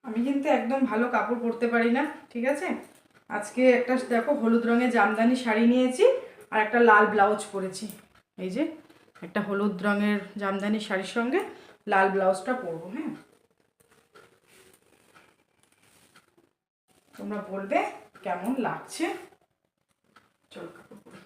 আমি কিন্তু একদম ভালো কাপড় পরতে পারি না, ঠিক আছে। আজকে একটা দেখো হলুদ রঙের জামদানি শাড়ি নিয়েছি আর একটা লাল ব্লাউজ পরেছি। এই যে একটা হলুদ রঙের জামদানি শাড়ির সঙ্গে লাল ব্লাউজটা পরবো। হ্যাঁ, তোমরা বলবে কেমন লাগছে। চলো কাপড় পরি।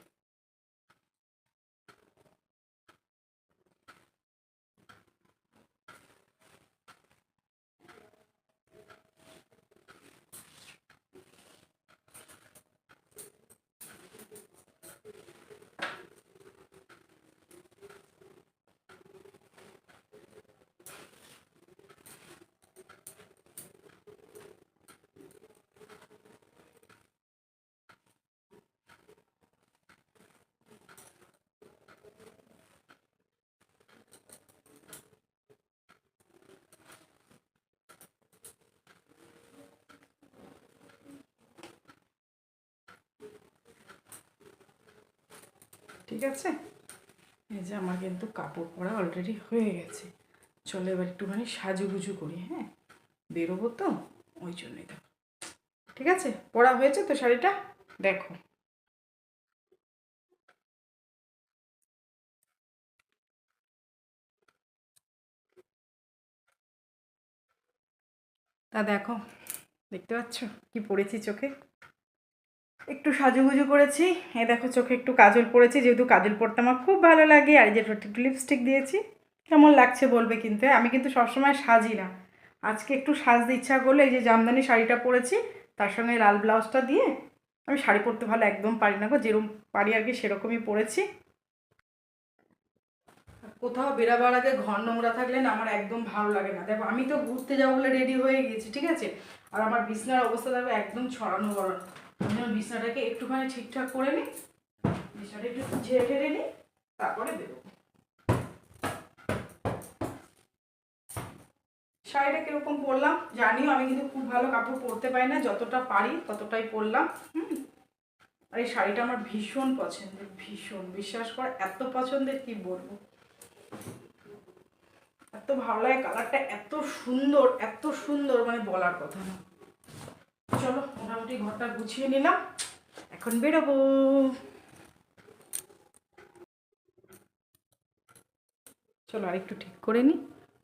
ঠিক আছে, এই যে আমার কিন্তু কাপড় পরা অলরেডি হয়ে গেছে। চলো এবার একটুখানি সাজুগুজু করি। হ্যাঁ, বেরোবো তো, ওই জন্যই দেখো। ঠিক আছে, পরা হয়েছে তো শাড়িটা, দেখো। তা দেখো, দেখতে পাচ্ছ কি পরেছি চোখে? একটু সাজুগুজু করেছি। এই দেখো চোখে একটু কাজল পরেছি, যেহেতু কাজল পরতে আমার খুব ভালো লাগে। আর যে একটু লিপস্টিক দিয়েছি। কেমন লাগছে বলবে কিন্তু। আমি কিন্তু সবসময় সাজি না, আজকে একটু সাজতে ইচ্ছা করলো। এই যে জামদানি শাড়িটা পরেছি, তার সঙ্গে লাল ব্লাউজটা দিয়ে। আমি শাড়ি পরতে ভালো একদম পারি না গো, যেরকম পারি আর কি সেরকমই পরেছি। কোথাও বেরাবার আগে ঘর নোংরা থাকলে না আমার একদম ভালো লাগে না। দেখো আমি তো ঘুরতে যাবো বলে রেডি হয়ে গেছি, ঠিক আছে। আর আমার বিছনার অবস্থা দেখো একদম ছড়ানো বড়ানো। আমি বিছনাটাকে একটুখানি ঠিকঠাক করে নিই, বিছনাটা একটু ঝেড়ে ঠেড়ে নিই, তারপরে বেরোবো। শাড়িটা কিরকম পরলাম জানিও, আমি কিন্তু খুব ভালো কাপড় পরতে পারি না, যতটা পারি ততটাই পরলাম। আর এই শাড়িটা আমার ভীষণ পছন্দের, ভীষণ, বিশ্বাস কর এত পছন্দের কি বলবো। এত ভালো লাগে কালারটা, এত সুন্দর, এত সুন্দর, মানে বলার কথা না। চলো মোটামুটি ঘরটা গুছিয়ে নিলাম, এখন বেরোবো। চলো আরেকটু ঠিক করে নিই,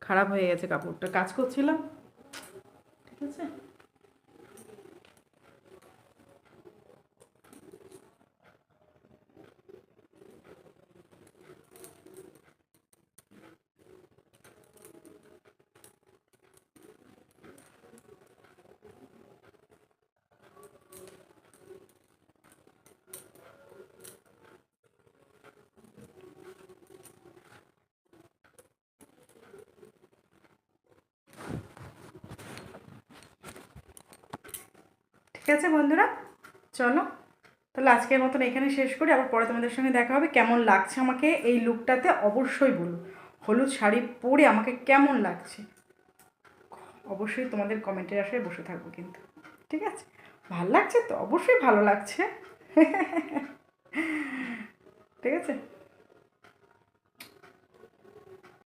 খারাপ হয়ে গেছে কাপড়টা, কাজ করছিলাম। ঠিক আছে, ঠিক আছে বন্ধুরা, চলো তাহলে আজকের মতন এখানে শেষ করি। আবার পরে তোমাদের সঙ্গে দেখা হবে। কেমন লাগছে আমাকে এই লুকটাতে অবশ্যই বলো। হলুদ শাড়ি পরে আমাকে কেমন লাগছে অবশ্যই তোমাদের কমেন্টের আশায় বসে থাকবো কিন্তু। ঠিক আছে, ভালো লাগছে তো? অবশ্যই ভালো লাগছে। ঠিক আছে।